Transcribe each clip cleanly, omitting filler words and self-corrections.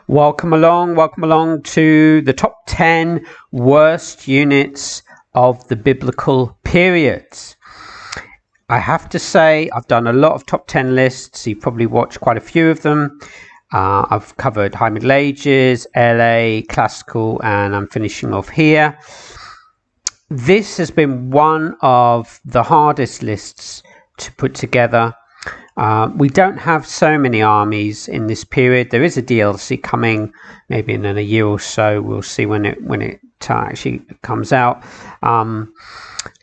Welcome along to the top 10 worst units of the biblical periods. I have to say I've done a lot of top 10 lists. You've probably watched quite a few of them. I've covered High Middle Ages, LA, Classical, and I'm finishing off here. This has been one of the hardest lists to put together. We don't have so many armies in this period. There is a DLC coming maybe in a year or so. We'll see when it actually comes out.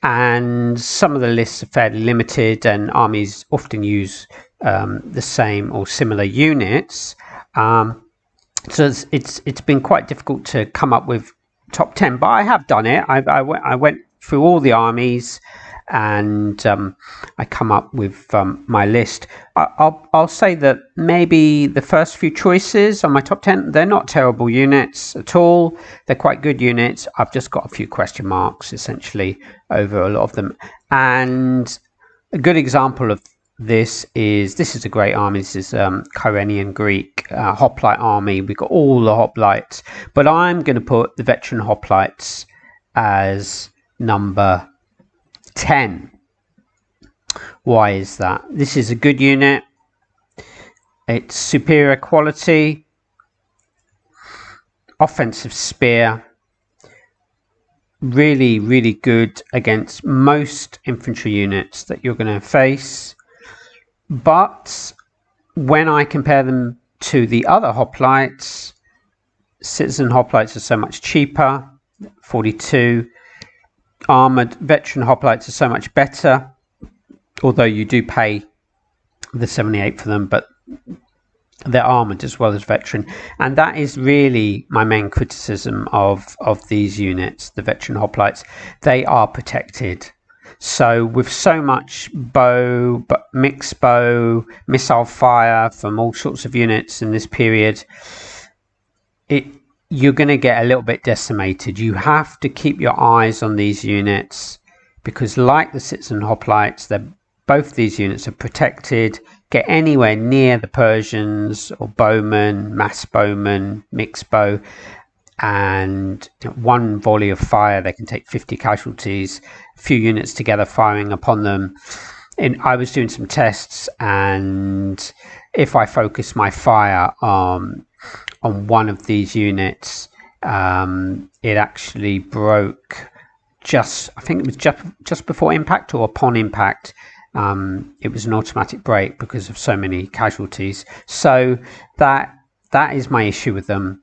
And some of the lists are fairly limited, and armies often use the same or similar units. So it's been quite difficult to come up with top 10, but I have done it. I went through all the armies, and I come up with my list. I'll say that maybe the first few choices on my top 10, they're not terrible units at all. They're quite good units. I've just got a few question marks essentially over a lot of them. And a good example of this is a great army. This is Kyrenian Greek Hoplite army. We've got all the Hoplites, but I'm going to put the veteran Hoplites as number 10. Why is that? This is a good unit. It's superior quality, offensive spear, really good against most infantry units that you're going to face. But when I compare them to the other Hoplites, citizen Hoplites are so much cheaper, 42. Armoured veteran Hoplites are so much better, although you do pay the 78 for them, but they're armoured as well as veteran. And that is really my main criticism of these units, the veteran Hoplites. They are protected. So with so much bow, but mixed bow, missile fire from all sorts of units in this period, you're going to get a little bit decimated. You have to keep your eyes on these units because, like the citizen Hoplites, both these units are protected. Get anywhere near the Persians or bowmen, mass bowmen, mixed bow, and one volley of fire, they can take 50 casualties. A few units together firing upon them. And I was doing some tests, and if I focus my fire on one of these units, it actually broke I think it was just before impact or upon impact. It was an automatic break because of so many casualties. So that is my issue with them.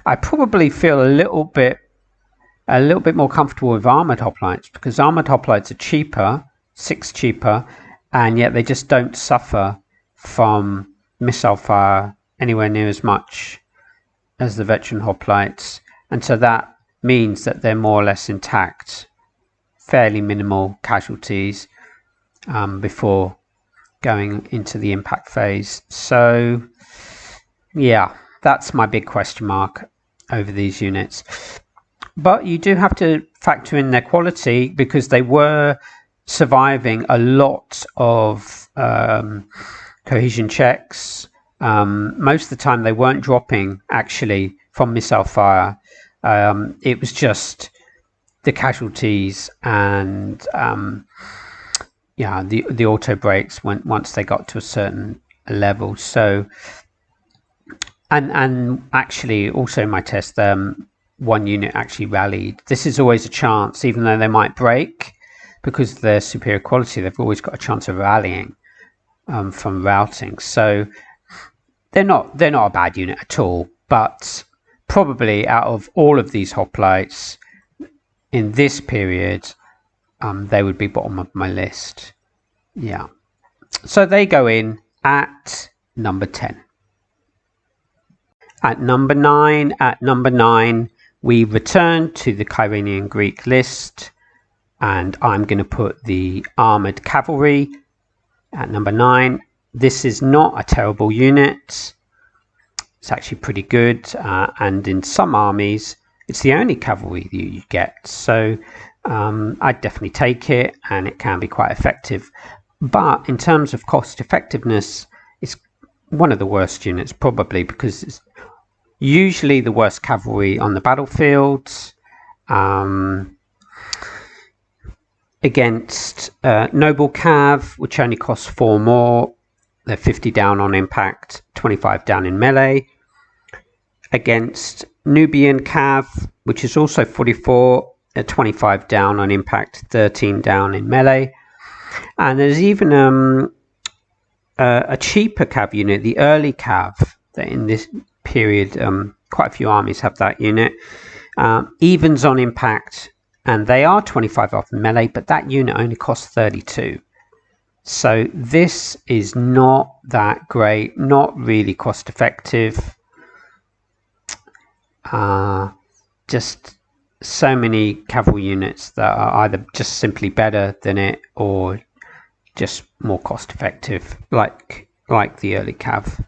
I probably feel a little bit more comfortable with armored Hoplites because armored Hoplites are cheaper, 6 cheaper, and yet they just don't suffer from missile fire anywhere near as much as the veteran Hoplites, and so that means that they're more or less intact, fairly minimal casualties before going into the impact phase. So yeah, that's my big question mark over these units. But you do have to factor in their quality because they were surviving a lot of cohesion checks. Most of the time they weren't dropping actually from missile fire. It was just the casualties and the auto breaks once they got to a certain level. So and actually also in my test one unit actually rallied. This is always a chance, even though they might break, because of their superior quality, they've always got a chance of rallying from routing. So they're not a bad unit at all, but probably out of all of these Hoplites in this period, they would be bottom of my list. Yeah. So they go in at number 10. At number 9, we return to the Kyrenian Greek list, and I'm going to put the armoured cavalry at number 9. This is not a terrible unit. It's actually pretty good, and in some armies it's the only cavalry that you get, so I'd definitely take it, and it can be quite effective. But in terms of cost effectiveness, it's one of the worst units probably, because usually the worst cavalry on the battlefield. Against Noble Cav, which only costs 4 more. They're 50 down on impact, 25 down in melee. Against Nubian Cav, which is also 44, 25 down on impact, 13 down in melee. And there's even a cheaper Cav unit, the early Cav, that in this period, quite a few armies have that unit. Evens on impact, and they are 25 off melee, but that unit only costs 32. So this is not that great, not really cost effective. Just so many cavalry units that are either just simply better than it or just more cost effective, like the early Cav.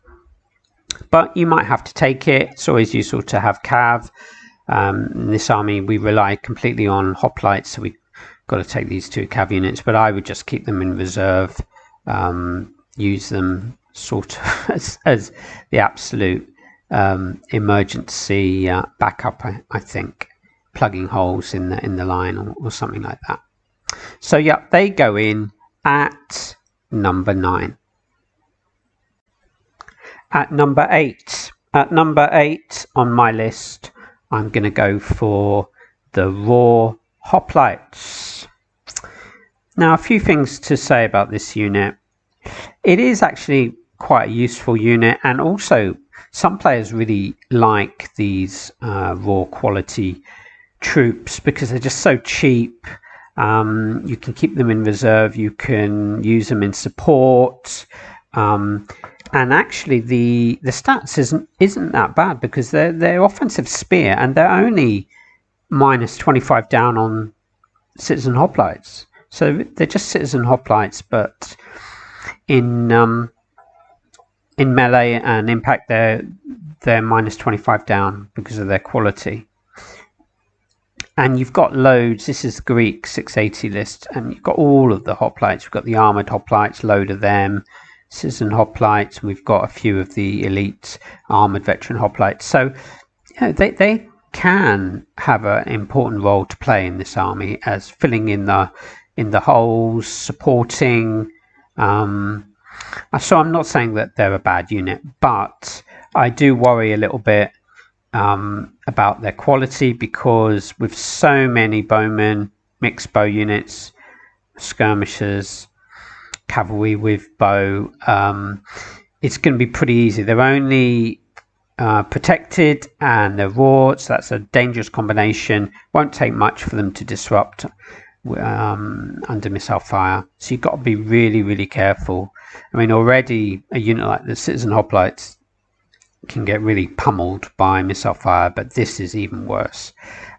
But you might have to take it. It's always useful to have Cav. In this army we rely completely on Hoplites, so we've got to take these 2 Cav units, but I would just keep them in reserve, use them sort of as the absolute emergency backup, I think, plugging holes in the line or something like that. So yeah, they go in at number 9. At number 8 on my list, I'm going to go for the raw Hoplites. Now, a few things to say about this unit. It is actually quite a useful unit, and also some players really like these raw quality troops because they're just so cheap. You can keep them in reserve, you can use them in support, and actually the stats isn't that bad because they're offensive spear and they're only minus 25 down on citizen hoplites. So they're just citizen hoplites, but in melee and impact they're minus 25 down because of their quality. And you've got loads. This is the Greek 680 list, and you've got all of the hoplites. We've got the armored hoplites, load of them, citizen hoplites, and we've got a few of the elite armored veteran hoplites. So they can have an important role to play in this army as filling in the holes, supporting. So I'm not saying that they're a bad unit, but I do worry a little bit about their quality, because with so many bowmen, mixed bow units, skirmishers, cavalry with bow, it's going to be pretty easy. They're only protected and they're raw, so that's a dangerous combination. Won't take much for them to disrupt under missile fire, so you've got to be really careful. I mean, already a unit like the citizen hoplites can get really pummeled by missile fire, but this is even worse.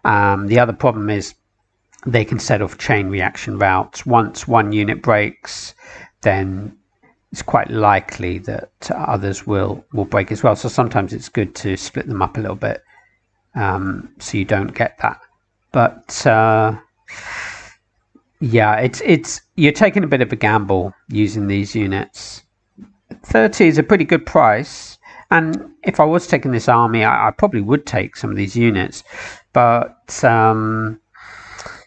The other problem is they can set off chain reaction routes. Once one unit breaks, then it's quite likely that others will break as well. So sometimes it's good to split them up a little bit, so you don't get that. But yeah, it's you're taking a bit of a gamble using these units. 30 is a pretty good price, and if I was taking this army, I probably would take some of these units, but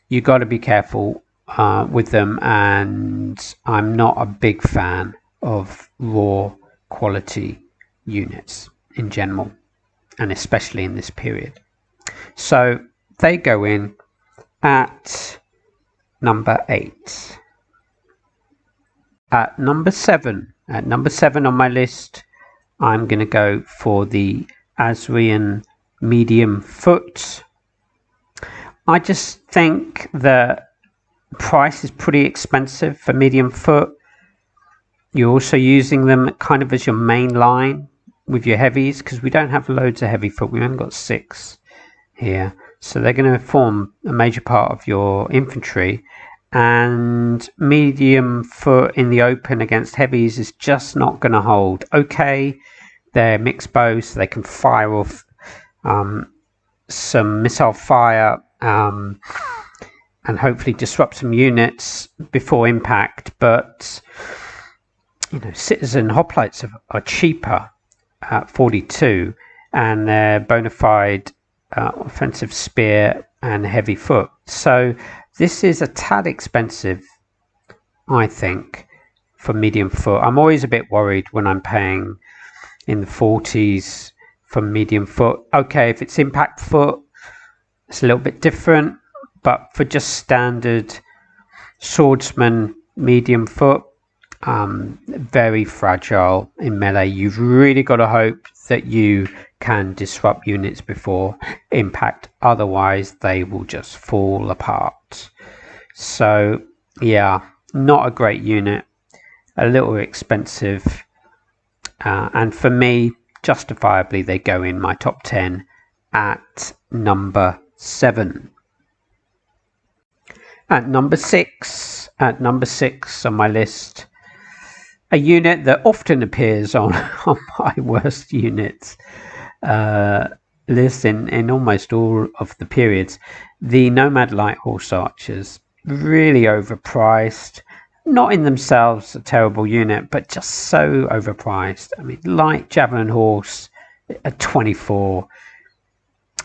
you got to be careful with them, and I'm not a big fan of raw quality units in general, and especially in this period. So they go in at number 8. At number 7 on my list, I'm going to go for the Asrienne medium foot. I just think the price is pretty expensive for medium foot. You're also using them kind of as your main line with your heavies, because we don't have loads of heavy foot. We've only got 6 here, so they're going to form a major part of your infantry. And medium foot in the open against heavies is just not going to hold. Okay, they're mixed bows, so they can fire off some missile fire and hopefully disrupt some units before impact. But you know, citizen hoplites are cheaper at 42, and they're bona fide offensive spear and heavy foot. So this is a tad expensive, I think, for medium foot. I'm always a bit worried when I'm paying in the 40s for medium foot. Okay, if it's impact foot, it's a little bit different, but for just standard swordsman medium foot, very fragile in melee. You've really got to hope that you can disrupt units before impact, otherwise they will just fall apart. So yeah, not a great unit, a little expensive, and for me, justifiably, they go in my top 10 at number 7. At number 6 on my list, a unit that often appears on my worst units list in almost all of the periods, the Nomad Light Horse Archers. Really overpriced, not in themselves a terrible unit, but just so overpriced. I mean, light javelin horse at 24.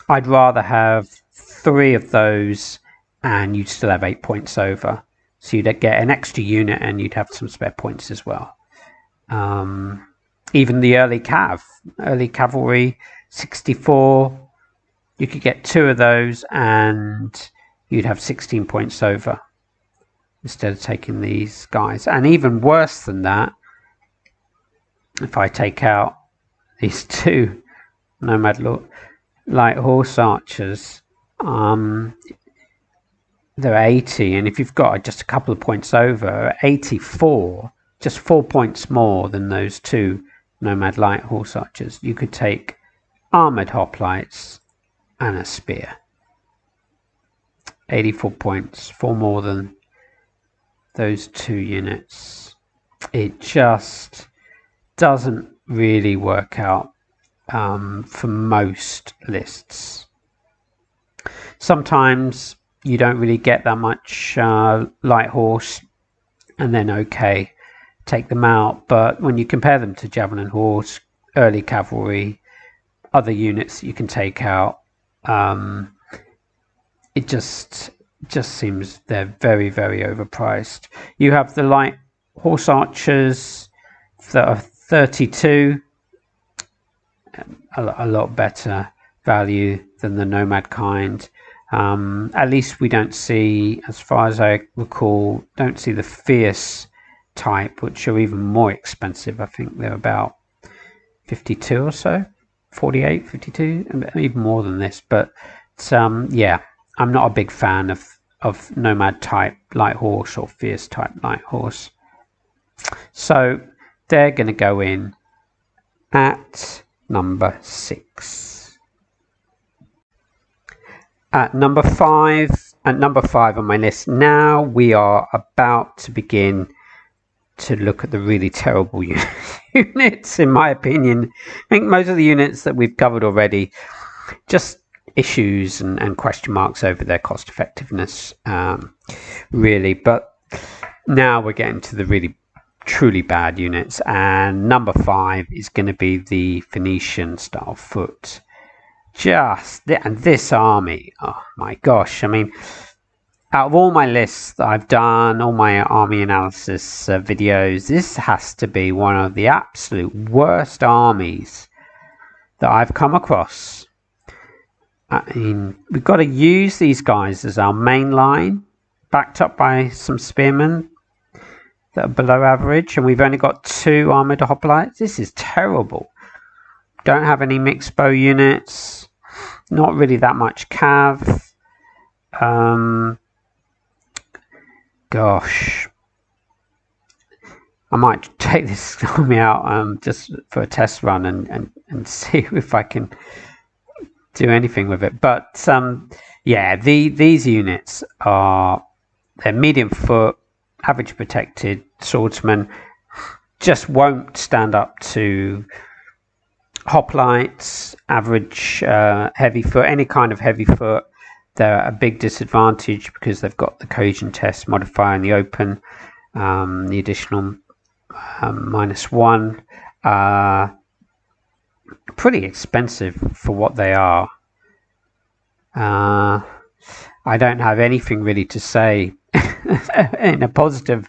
I'd rather have 3 of those and you'd still have 8 points over. So you'd get an extra unit and you'd have some spare points as well. Even the early cavalry, 64. You could get 2 of those and you'd have 16 points over instead of taking these guys. And even worse than that, if I take out these 2 Nomad Light Horse Archers, they're 80, and if you've got just a couple of points over, 84, just 4 points more than those 2 Nomad Light Horse Archers, you could take armoured hoplites and a spear. 84 points, 4 more than those 2 units. It just doesn't really work out for most lists. Sometimes you don't really get that much light horse, and then okay, take them out. But when you compare them to javelin horse, early cavalry, other units you can take out, it just seems they're very, very overpriced. You have the light horse archers that are 32, a lot better value than the nomad kind. At least we don't see, as far as I recall, don't see the fierce type, which are even more expensive. I think they're about 52 or so, 48, 52, even more than this. But yeah, I'm not a big fan of nomad type light horse or fierce type light horse. So they're going to go in at number 6. At number 5 on my list, now we are about to begin to look at the really terrible units, in my opinion. I think most of the units that we've covered already, just issues and question marks over their cost effectiveness, really. But now we're getting to the really truly bad units, and number 5 is going to be the Phoenician style foot. And this army, oh my gosh, I mean, out of all my lists that I've done, all my army analysis videos, this has to be one of the absolute worst armies that I've come across. I mean, we've got to use these guys as our main line, backed up by some spearmen that are below average, and we've only got 2 armoured hoplites. This is terrible. Don't have any mixed bow units, not really that much cav. Gosh, I might take this army out just for a test run and see if I can do anything with it. But yeah, these units they're medium foot, average protected swordsman, just won't stand up to hoplites, average heavy foot, any kind of heavy foot. They're a big disadvantage because they've got the cohesion test modifier in the open, the additional -1. pretty expensive for what they are. I don't have anything really to say in a positive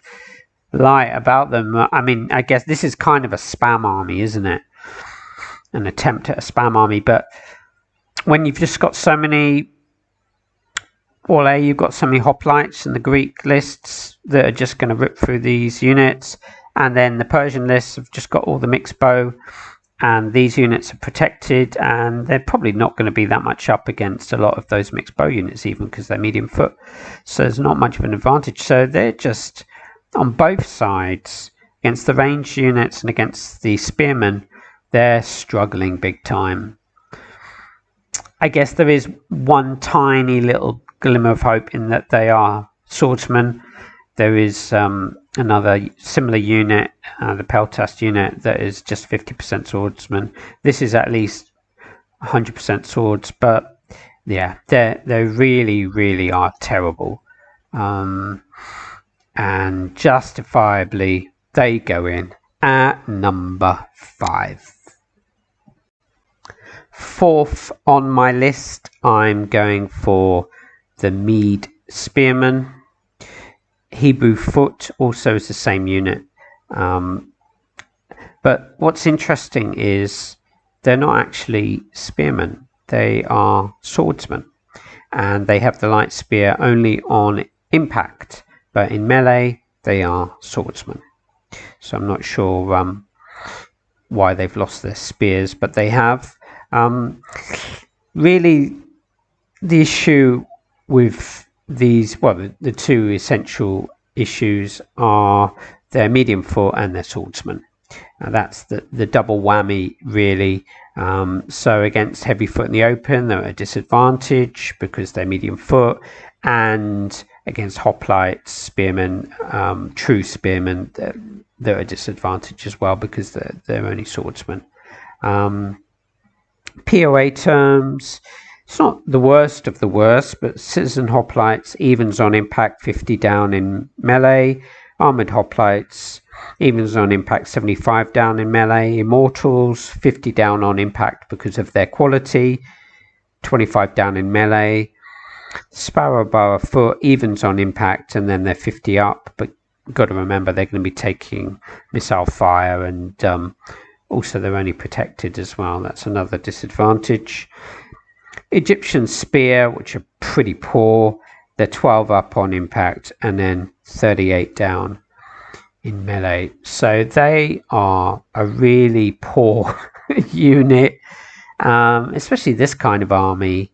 light about them. I mean, I guess this is kind of a spam army, isn't it? An attempt at a spam army, but when you've just got so many, well, you've got so many hoplites in the Greek lists that are just going to rip through these units, and then the Persian lists have just got all the mixed bow, and these units are protected, and they're probably not going to be that much up against a lot of those mixed bow units, even because they're medium foot, so there's not much of an advantage. So they're just on both sides against the ranged units and against the spearmen. They're struggling big time. I guess there is one tiny little glimmer of hope in that they are swordsmen. There is another similar unit, the Peltast unit, that is just 50% swordsman. This is at least 100% swords, but yeah, they really are terrible, and justifiably they go in at number 5. Fourth on my list, I'm going for the Mead Spearman. Hebrew foot also is the same unit, but what's interesting is they're not actually spearmen, they are swordsmen, and they have the light spear only on impact, but in melee they are swordsmen. So I'm not sure why they've lost their spears, but they have. Really, the issue with these, well, the two essential issues are their medium foot and their swordsman. That's the double whammy, really. So against heavy foot in the open, they're at a disadvantage because they're medium foot, and against hoplites, spearmen, true spearmen, they're at a disadvantage as well because they're only swordsmen. POA terms, it's not the worst of the worst, but citizen hoplites evens on impact 50 down in melee. Armored hoplites evens on impact 75 down in melee. Immortals 50 down on impact because of their quality, 25 down in melee. Sparrow bow foot evens on impact and then they're 50 up, but you've got to remember they're going to be taking missile fire, and also they're only protected as well. That's another disadvantage. Egyptian spear, which are pretty poor, they're 12 up on impact and then 38 down in melee. So they are a really poor unit, especially this kind of army.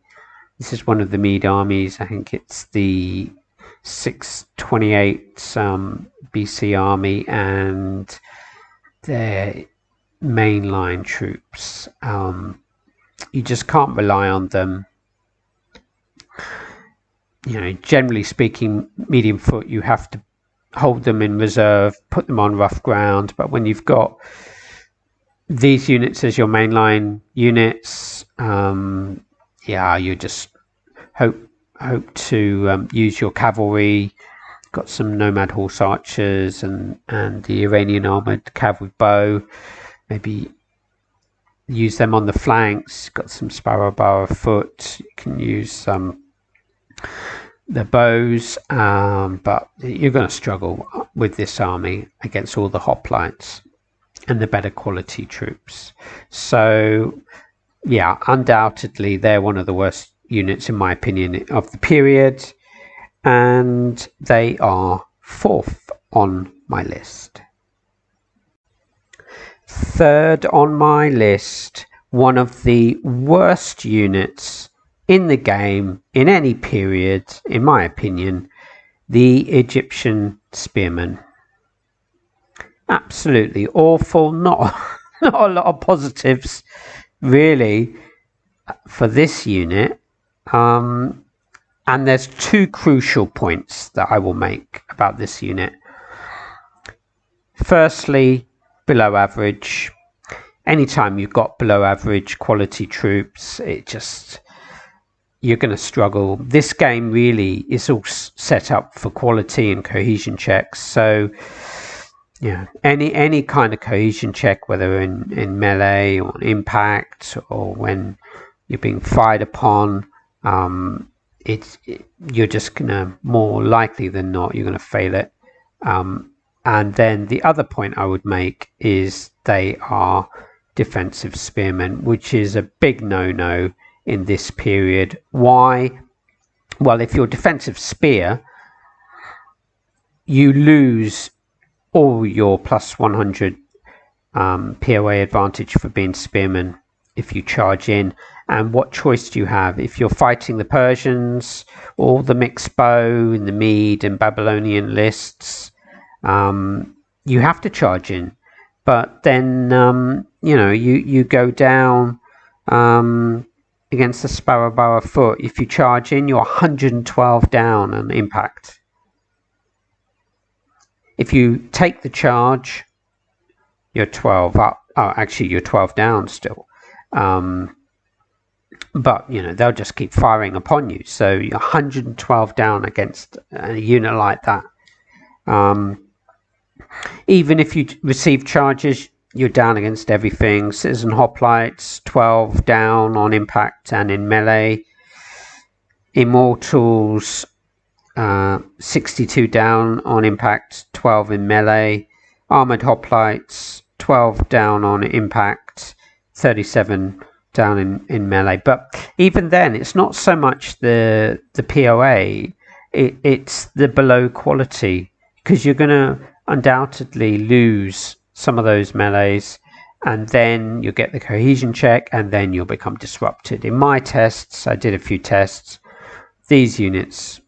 This is one of the Mead armies. I think it's the 628 BC army, and their mainline troops. You just can't rely on them. You know, generally speaking, medium foot, you have to hold them in reserve, put them on rough ground. But when you've got these units as your mainline units, yeah, you just hope to use your cavalry. Got some nomad horse archers and the Iranian armored cavalry bow. Maybe use them on the flanks. Got some sparrow bow foot. You can use the bows, but you're going to struggle with this army against all the hoplites and the better quality troops. So yeah, undoubtedly they're one of the worst units in my opinion of the period, and they are 4th on my list. 3rd on my list, one of the worst units in the game in any period, in my opinion, the Egyptian Spearman. Absolutely awful, not a lot of positives really for this unit, and there's 2 crucial points that I will make about this unit. Firstly, below average. Anytime you've got below average quality troops, you're going to struggle. This game really is all set up for quality and cohesion checks, so Yeah, any kind of cohesion check, whether in melee or impact or when you're being fired upon, you're just gonna, more likely than not, you're gonna fail it. And then the other point I would make is they are defensive spearmen, which is a big no-no in this period. Why? Well, if you're defensive spear, you lose all your plus 100 POA advantage for being spearmen if you charge in. And what choice do you have? If you're fighting the Persians or the mixed bow in the Mead and Babylonian lists, you have to charge in. But then you go down against the Sparrowbower foot. If you charge in, you're 112 down on impact. If you take the charge, you're 12 up. Oh, actually, you're 12 down still. But they'll just keep firing upon you. So you're 112 down against a unit like that. Even if you receive charges, you're down against everything. Citizen Hoplites, 12 down on impact and in melee. Immortals, 62 down on impact, 12 in melee. Armored Hoplites, 12 down on impact, 37 down in melee. But even then, it's not so much the POA, it's the below quality, because you're going to undoubtedly lose some of those melees, and then you'll get the cohesion check, and then you'll become disrupted. In my tests, I did a few tests, these units,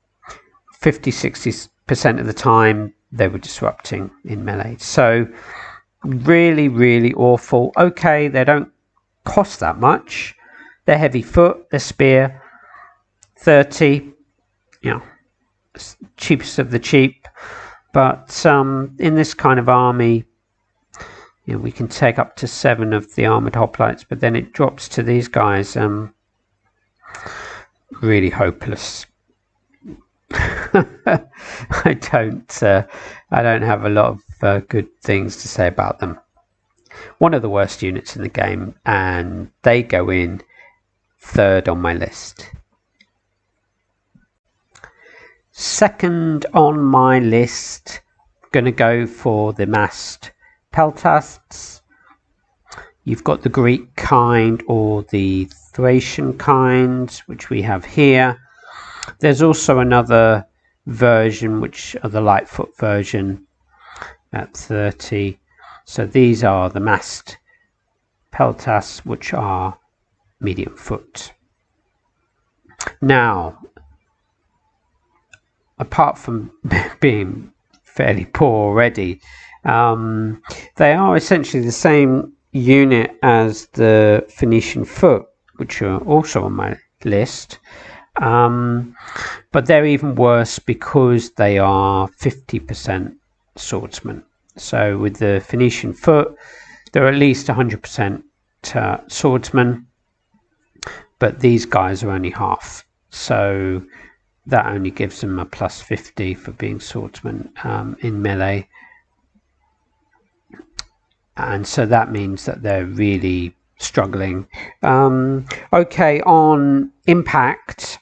50-60% of the time they were disrupting in melee. So really, really awful. Okay, they don't cost that much. They're heavy foot, they're spear, 30, cheapest of the cheap. But in this kind of army, we can take up to 7 of the armored hoplites, but then it drops to these guys. Really hopeless. I don't have a lot of good things to say about them. One of the worst units in the game, and they go in 3rd on my list. Second on my list, going to go for the Mast Peltasts. You've got the Greek kind or the Thracian kind, which we have here. There's also another version, which are the Lightfoot version at 30. So these are the Mast Peltasts, which are medium foot. Now, apart from being fairly poor already, they are essentially the same unit as the Phoenician foot, which are also on my list. But they're even worse because they are 50% swordsmen. So with the Phoenician foot, they're at least 100% swordsmen, but these guys are only half. So that only gives them a plus 50 for being swordsmen in melee. And so that means that they're really struggling. Okay, on impact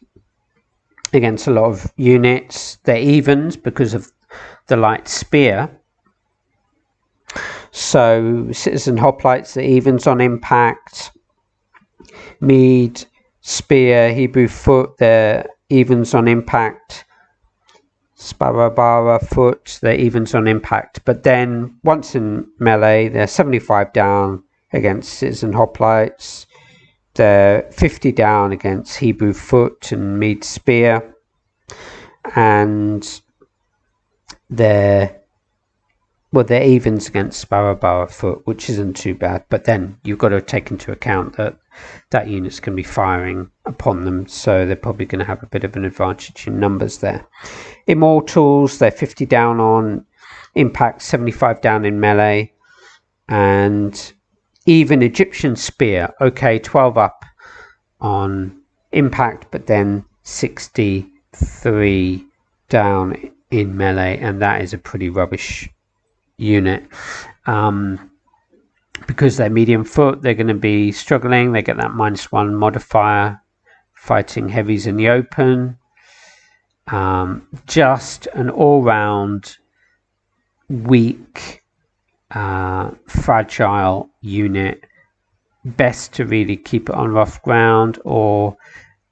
against a lot of units, they're evens because of the light spear. So Citizen Hoplites, the evens on impact. Mead, Spear, Hebrew Foot, they're evens on impact. Sparrowbower Foot, they're evens on impact. But then once in melee, they're 75 down against Citizen Hoplites. They're 50 down against Hebrew Foot and Mead Spear. And they're evens against Sparrowbower Foot, which isn't too bad. But then you've got to take into account that that unit's going to be firing upon them, so they're probably going to have a bit of an advantage in numbers there. Immortals, they're 50 down on impact, 75 down in melee. And even Egyptian Spear, okay, 12 up on impact, but then 63 down in melee, and that is a pretty rubbish unit. Because they're medium foot, they're going to be struggling. They get that -1 modifier fighting heavies in the open. Just an all-round weak, fragile unit. Best to really keep it on rough ground or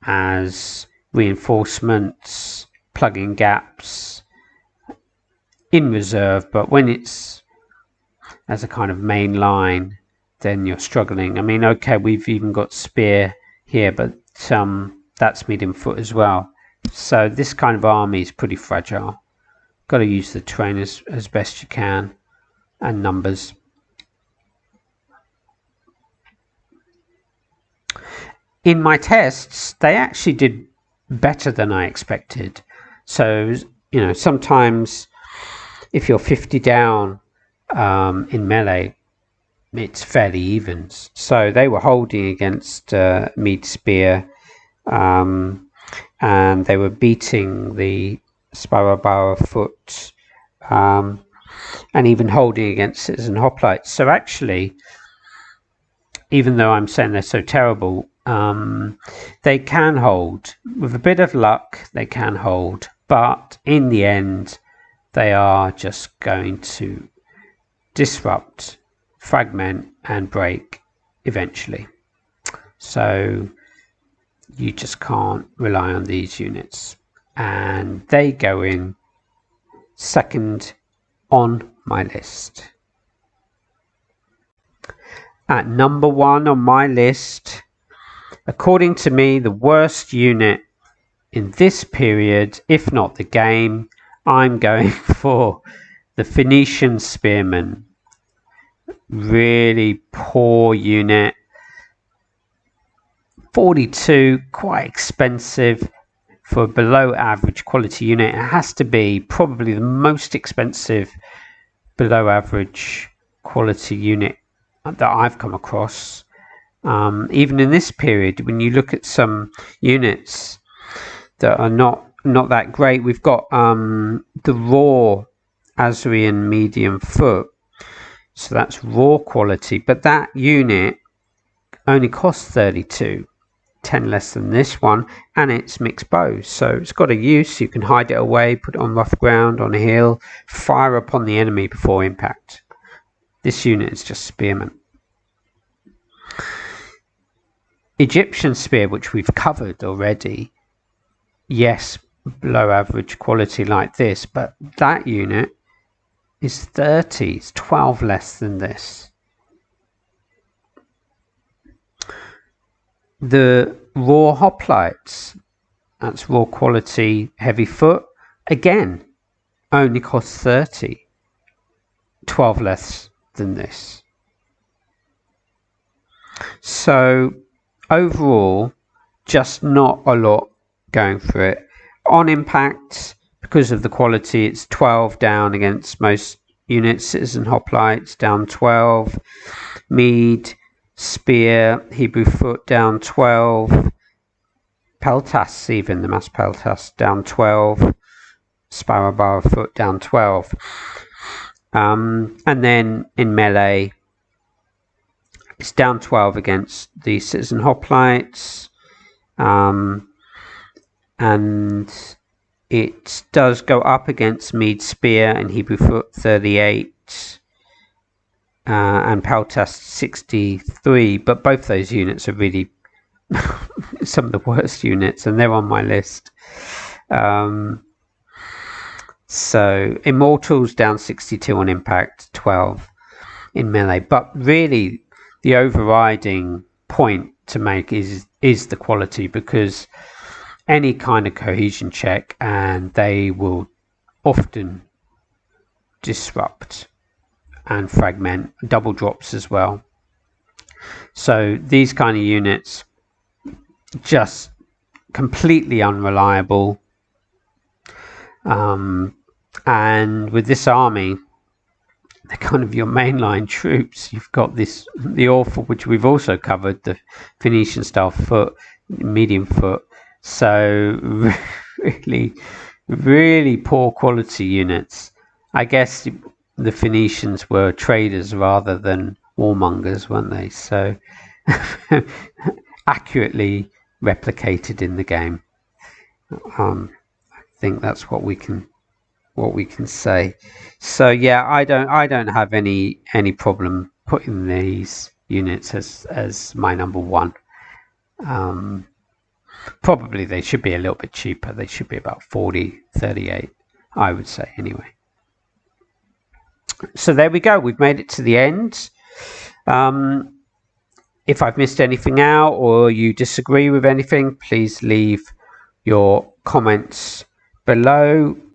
as reinforcements, plugging gaps in reserve, but when it's as a kind of main line, then you're struggling. I mean, okay, we've even got spear here, but that's medium foot as well. So this kind of army is pretty fragile. Got to use the terrain as best you can, and numbers. In my tests, they actually did better than I expected. So, you know, sometimes if you're 50 down in melee, it's fairly even. So they were holding against Mead Spear, and they were beating the Sparrow foot, and even holding against Citizen Hoplites. So actually, even though I'm saying they're so terrible, they can hold. With a bit of luck, they can hold. But in the end, they are just going to disrupt, fragment, and break eventually. So you just can't rely on these units. And they go in second on my list. At number 1 on my list, according to me, the worst unit in this period, if not the game, I'm going for the Phoenician Spearman. Really poor unit. 42, quite expensive for a below average quality unit. It has to be probably the most expensive below average quality unit that I've come across. Even in this period, when you look at some units that are not that great, we've got the raw Asrienne medium foot, so that's raw quality, but that unit only costs 32, 10 less than this one, and it's mixed bows, so it's got a use. You can hide it away, put it on rough ground, on a hill, fire upon the enemy before impact. This unit is just spearmen. Egyptian spear, which we've covered already, yes, below average quality like this, but that unit is 30, it's 12 less than this. The raw Hoplites, that's raw quality heavy foot, again only costs 30, 12 less than this. So overall, just not a lot going for it. On impact, because of the quality, it's 12 down against most units. Citizen Hoplites down 12. Mead Spear, Hebrew Foot down 12. Peltasts, even the Mast Peltasts down 12. Sparrow Foot down 12. And then in melee, it's down 12 against the Citizen Hoplites. And it does go up against Mead Spear and Hebrew Foot 38 and Peltasts 63, but both those units are really some of the worst units, and they're on my list. So Immortals down 62 on impact, 12 in melee, but really the overriding point to make is the quality, because any kind of cohesion check and they will often disrupt and fragment, double drops as well. So these kind of units just completely unreliable, and with this army, they're kind of your mainline troops. You've got the awful, which we've also covered, the Phoenician style foot, medium foot. So really, really poor quality units. I guess the Phoenicians were traders rather than warmongers, weren't they? So accurately replicated in the game. I think that's what we can say. So yeah, I don't have any problem putting these units as my number one. Probably they should be a little bit cheaper. They should be about 40-38, I would say, anyway. So there we go. We've made it to the end. If I've missed anything out or you disagree with anything, please leave your comments below.